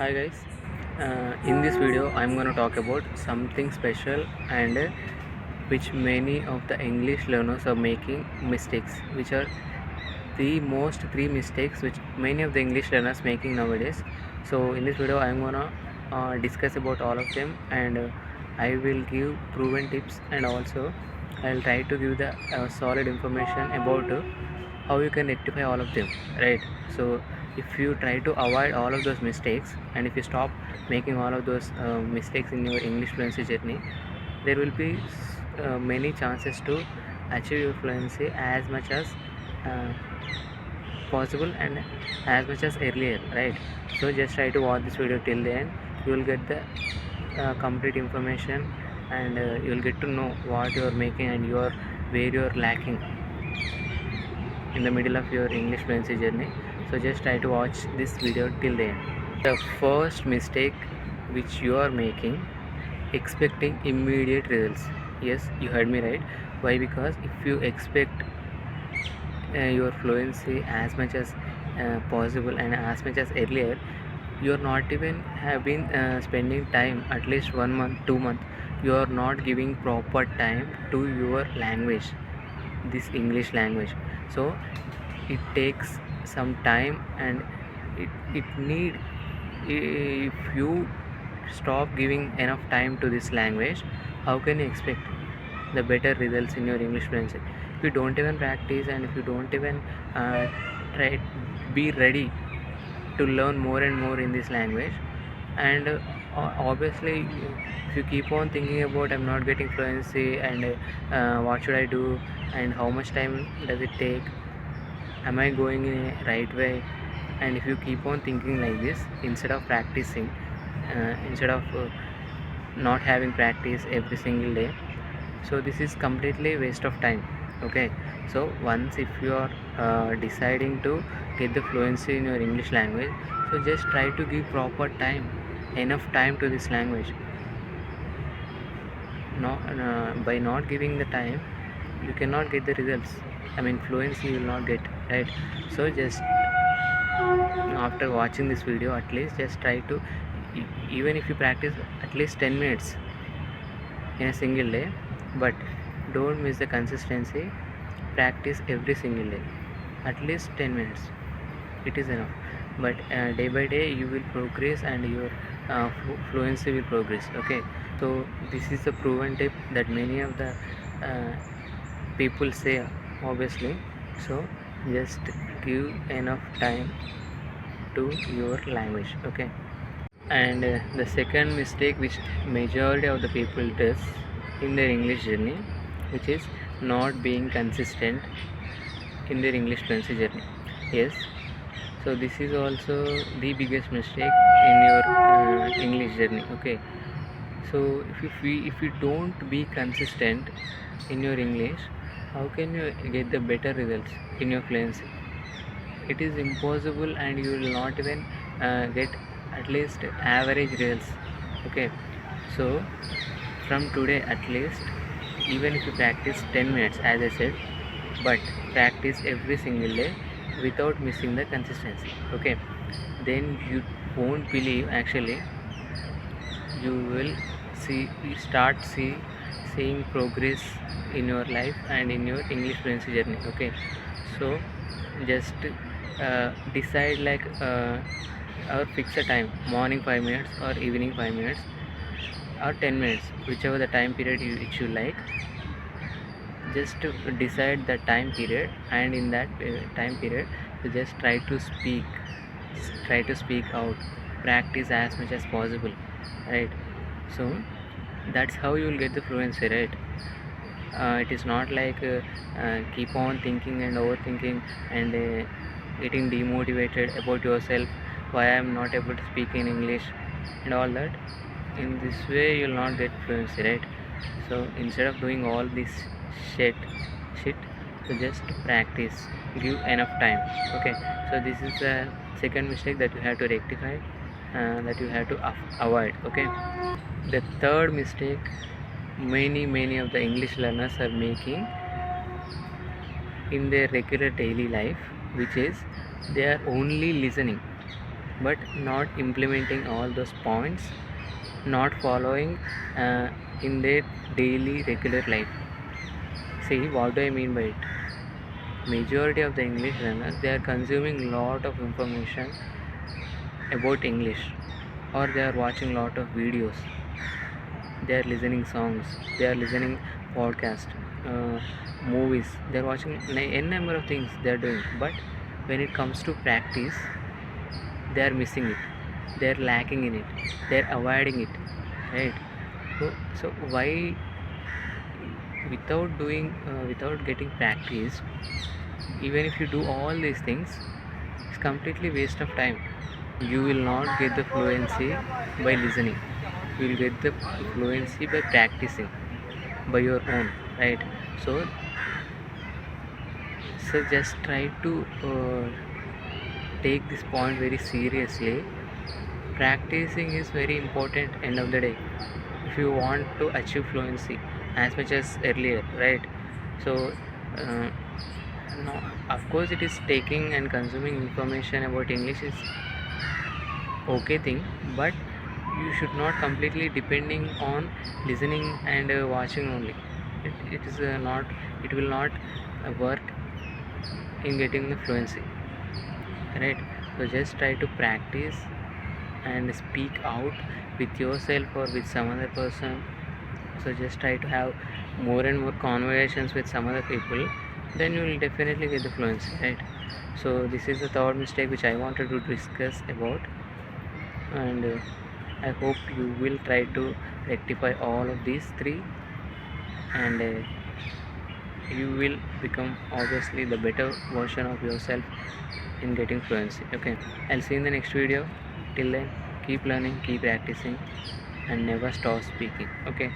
Hi guys, in this video I'm going to talk about something special and which many of the English learners are making mistakes, which are the most three mistakes which many of the English learners making nowadays. So in this video I'm going to discuss about all of them, and I will give proven tips, and also I'll try to give the solid information about how you can rectify all of them, right? So if you try to avoid all of those mistakes, and if you stop making all of those mistakes in your English fluency journey, there will be many chances to achieve your fluency as much as uh, possible and as much as earlier, right? So just try to watch this video till the end. You will get the complete information, and you will get to know what you are making and where you are lacking in the middle of your English fluency journey. So just try to watch this video till the end. The first mistake which you are making, expecting immediate results. Yes, you heard me right. Why? Because if you expect your fluency as much as possible and as much as earlier, you are not even have been spending time at least 1 month, 2 months. You are not giving proper time to your language, this English language. So it takes some time, and it need, if you stop giving enough time to this language, how can you expect the better results in your English fluency? If you don't even practice, and if you don't even uh, try be ready to learn more and more in this language, and obviously if you keep on thinking about I'm not getting fluency, and what should I do, and how much time does it take, am I going in a right way, and if you keep on thinking like this instead of practicing, instead of not having practice every single day, so this is completely waste of time. Okay, so once if you are deciding to get the fluency in your English language, so just try to give proper time, enough time to this language. No, by not giving the time, you cannot get the results. I mean, fluency you will not get, right? So just after watching this video, at least just try to, even if you practice at least 10 minutes in a single day, but don't miss the consistency. Practice every single day at least 10 minutes, it is enough. But day by day you will progress, and your fluency will progress. Okay, so this is a proven tip that many of the uh, people say, obviously. So just give enough time to your language. Okay, and the second mistake which majority of the people does in their English journey, which is not being consistent in their English fluency journey. Yes, so this is also the biggest mistake in your English journey. Okay, so if you don't be consistent in your English, how can you get the better results in your fluency? It is impossible, and you will not even get at least average results. Okay, so from today at least, even if you practice 10 minutes as I said, but practice every single day without missing the consistency. Okay, then you won't believe, actually you will seeing progress in your life and in your English fluency journey. Okay, so just decide like or fix a time, morning 5 minutes or evening 5 minutes or 10 minutes, whichever the time period which you like. Just to decide the time period, and in that time period you just try to speak out, practice as much as possible, right? So that's how you will get the fluency, right? It is not like keep on thinking and overthinking, and getting demotivated about yourself, why I am not able to speak in English and all that. In this way you will not get fluency, right? So instead of doing all this shit, so just practice, give enough time. Okay, so this is the second mistake that you have to rectify, that you have to avoid. Okay, the third mistake many of the English learners are making in their regular daily life, which is they are only listening. but not implementing all those points, not following in their daily regular life. See, what do I mean by it? Majority of the English learners, they are consuming lot of information about English, or they are watching lot of videos, they are listening songs, they are listening podcast, uh, movies, they are watching n number of things they are doing, but when it comes to practice, they are missing it, they are lacking in it, they are avoiding it, right? So why, without doing without getting practice, even if you do all these things, it's completely waste of time. You will not get the fluency by listening, you will get the fluency by practicing by your own, right? So so just try to take this point very seriously. Practicing is very important end of the day if you want to achieve fluency as much as earlier, right? So uh, no, of course it is taking and consuming information about English is okay thing, but you should not completely depending on listening and watching only. It is not, it will not work in getting the fluency, right? So just try to practice and speak out with yourself or with some other person. So just try to have more and more conversations with some other people, then you will definitely get the fluency, right? So this is the third mistake which I wanted to discuss about, and I hope you will try to rectify all of these three, and you will become obviously the better version of yourself in getting fluency. Okay, I'll see you in the next video. Till then, keep learning, keep practicing, and never stop speaking. Okay.